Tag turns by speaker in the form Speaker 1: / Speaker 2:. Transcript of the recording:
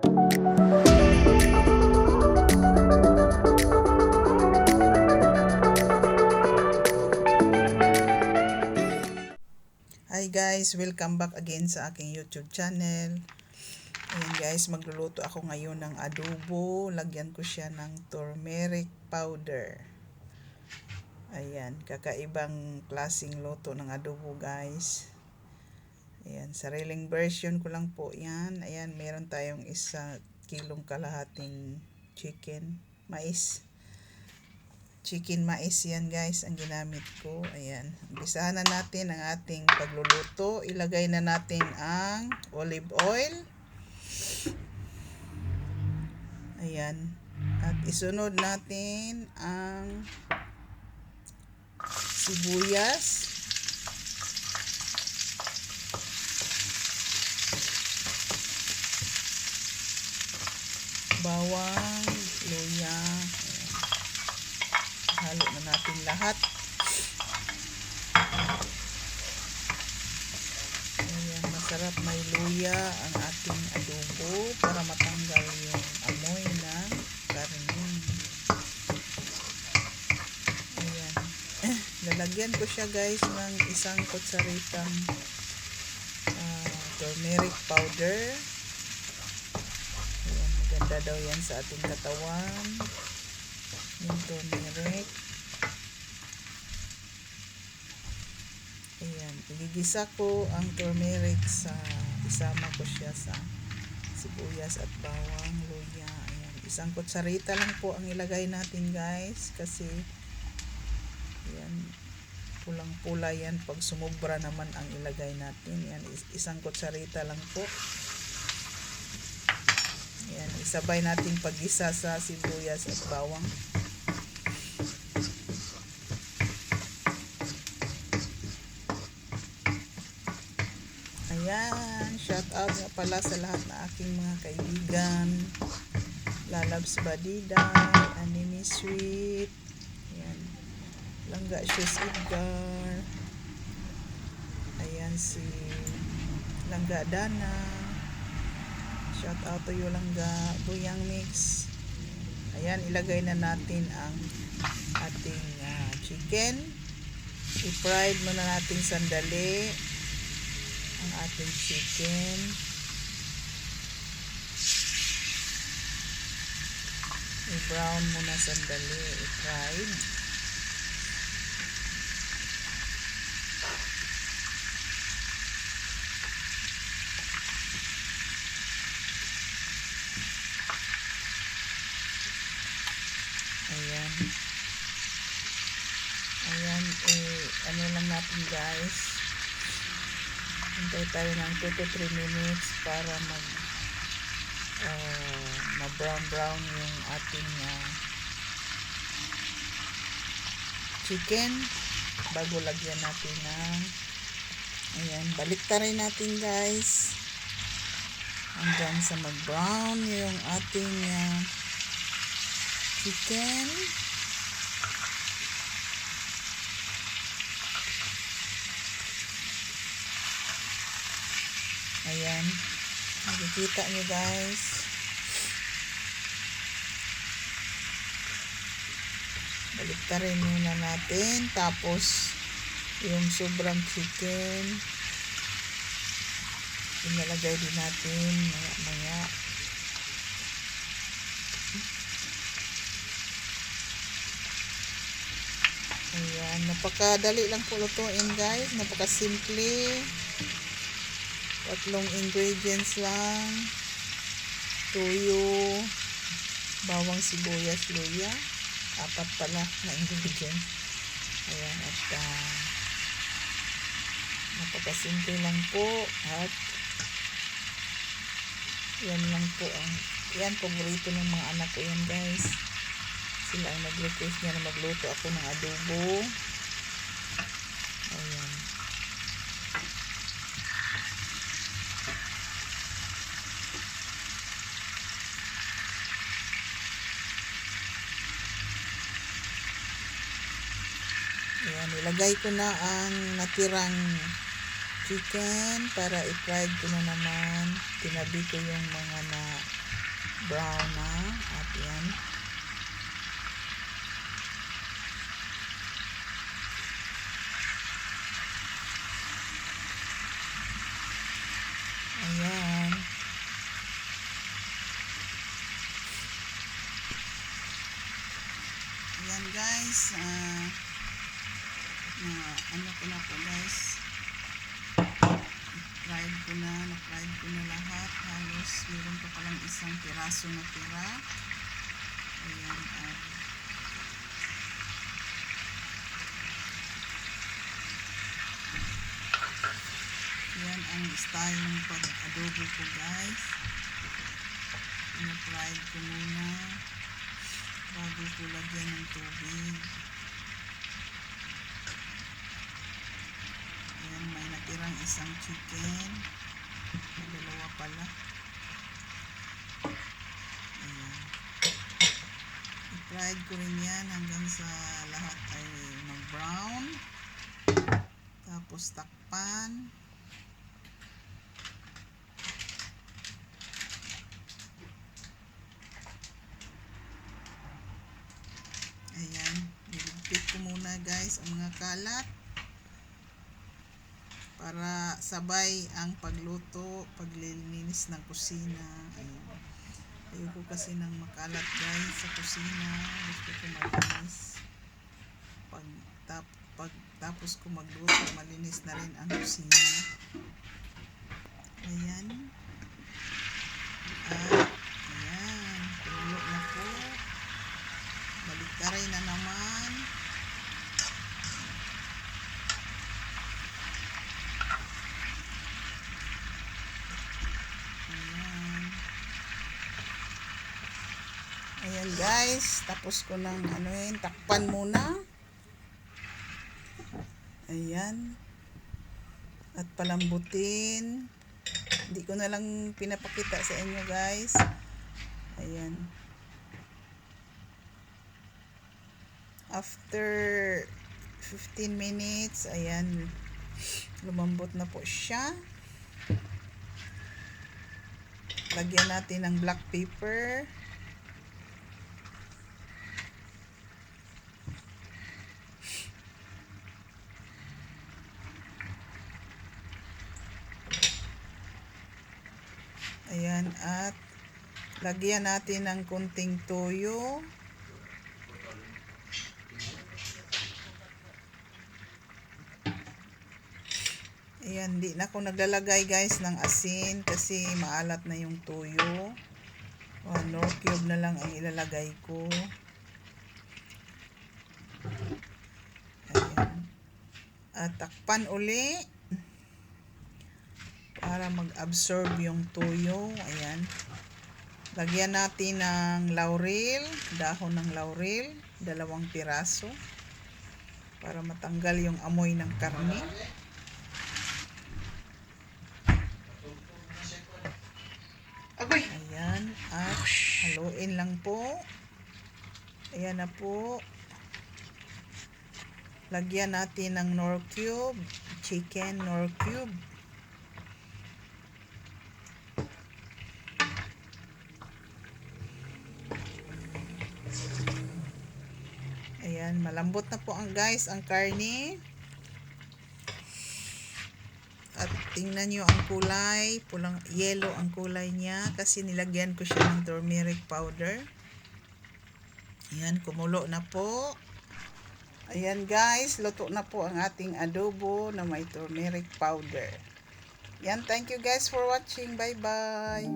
Speaker 1: Hi guys, welcome back again sa aking YouTube channel. Ayan guys, magluluto ako ngayon ng adobo. Lagyan ko siya ng turmeric powder. Ayan, kakaibang klaseng luto ng adobo guys. Ayan, sariling version ko lang po yan. Ayan, meron tayong 1 kilong kalahating chicken mais yan guys ang ginamit ko. Ayan, umpisahan na natin ang ating pagluluto. Ilagay na natin ang olive oil. Ayan, at isunod natin ang sibuyas, bawang, luya. Halo na natin lahat. Ayan, masarap may luya ang ating adobo para matanggal yung amoy ng karne. Ayan. Lalagyan ko siya guys ng 1 kutsaritang turmeric powder. Ayan, maganda daw yan sa ating katawan. Yung turmeric. Ayan, igigisa ko ang turmeric isama ko siya sa sibuyas at bawang, luya. Ayan, 1 kutsarita lang po ang ilagay natin guys kasi ayan, pulang-pula yan pag sumobra naman ang ilagay natin. Ayan, 1 kutsarita lang po. Ayan, isabay natin paggisa sa sibuyas at bawang. Ayan, shout out nga pala sa lahat na aking mga kaibigan. Lalabs Badida, Anime Sweet, ayan, Langga Shoes Edgar, ayan si Langga Dana, shout out to you Langga, Buyang Mix. Ayan, ilagay na natin ang ating chicken. I-fried muna natin sandali ang ating chicken. I-brown muna sandali, i-fried. Ayan. Ayan, ano lang natin guys. Hintay tayo ng 2 to 3 minutes para ma-brown yung ating chicken bago lagyan natin ng ayan, baliktarin natin guys hanggang sa mag-brown yung ating chicken. Ayan, nakikita nyo guys. Baliktarin muna natin. Tapos, yung sobrang chicken, inalagay din natin maya-maya. Ayan, napakadali lang po lutuin guys. Napakasimple. 3 ingredients lang. Tuyo, bawang, sibuyas, luya. 4 pala na ingredients. Ayan, at napakasimple lang po. At yan lang po yan, paborito ng mga anak ko yan guys. Sila ang nag-request niya na magluto ako ng adobo. Ayan. Ayan, ilagay ko na ang natirang chicken para i-fried ko na naman. Tinabi ko yung mga brown na. At yan. Ayan. Ayan guys. Ano ko na po guys. Na-fried ko na lahat. Halos meron pa palang isang piraso na tira. Ayan. Yan ang style ng pag-adobo ko guys. Na-fried ko muna bago ko lagyan ng tubig. Ayan, may natirang isang chicken. Dalawa pala. Ayan. I-fried ko rin yan hanggang sa lahat ay mag-brown. Tapos takpan. Ayan, niligpit ko muna guys ang mga kalat para sabay ang pagluto, paglilinis ng kusina. Ayan. Ayoko kasi ng makalat guys sa kusina. Gusto ko malinis. Tapos ko magluto, malinis na rin ang kusina. Ayan. At ayan, tulo na po. Baliktaray na naman. Ayan. Ayan guys, tapos ko nang takpan muna. Ayan. At palambutin. Hindi ko na lang pinapakita sa inyo guys. Ayan. After 15 minutes, ayan, lumambot na po siya. Lagyan natin ng black pepper. Ayan, at lagyan natin ng kunting toyo. Ayan, di na ako naglalagay guys ng asin kasi maalat na yung toyo. Nor cube na lang ang ilalagay ko. Ayan. At takpan uli para mag-absorb yung toyo. Ayan. Lagyan natin ng laurel, dahon ng laurel, 2 piraso para matanggal yung amoy ng karne. Ayan, at haluin lang po. Ayan na po. Lagyan natin ng Knorr cube, chicken Knorr cube. Ayan, malambot na po ang karne. At tingnan nyo ang kulay, pulang yellow ang kulay niya kasi nilagyan ko siya ng turmeric powder. Ayan, kumulo na po. Ayan guys, luto na po ang ating adobo na may turmeric powder. Ayan, thank you guys for watching. Bye bye.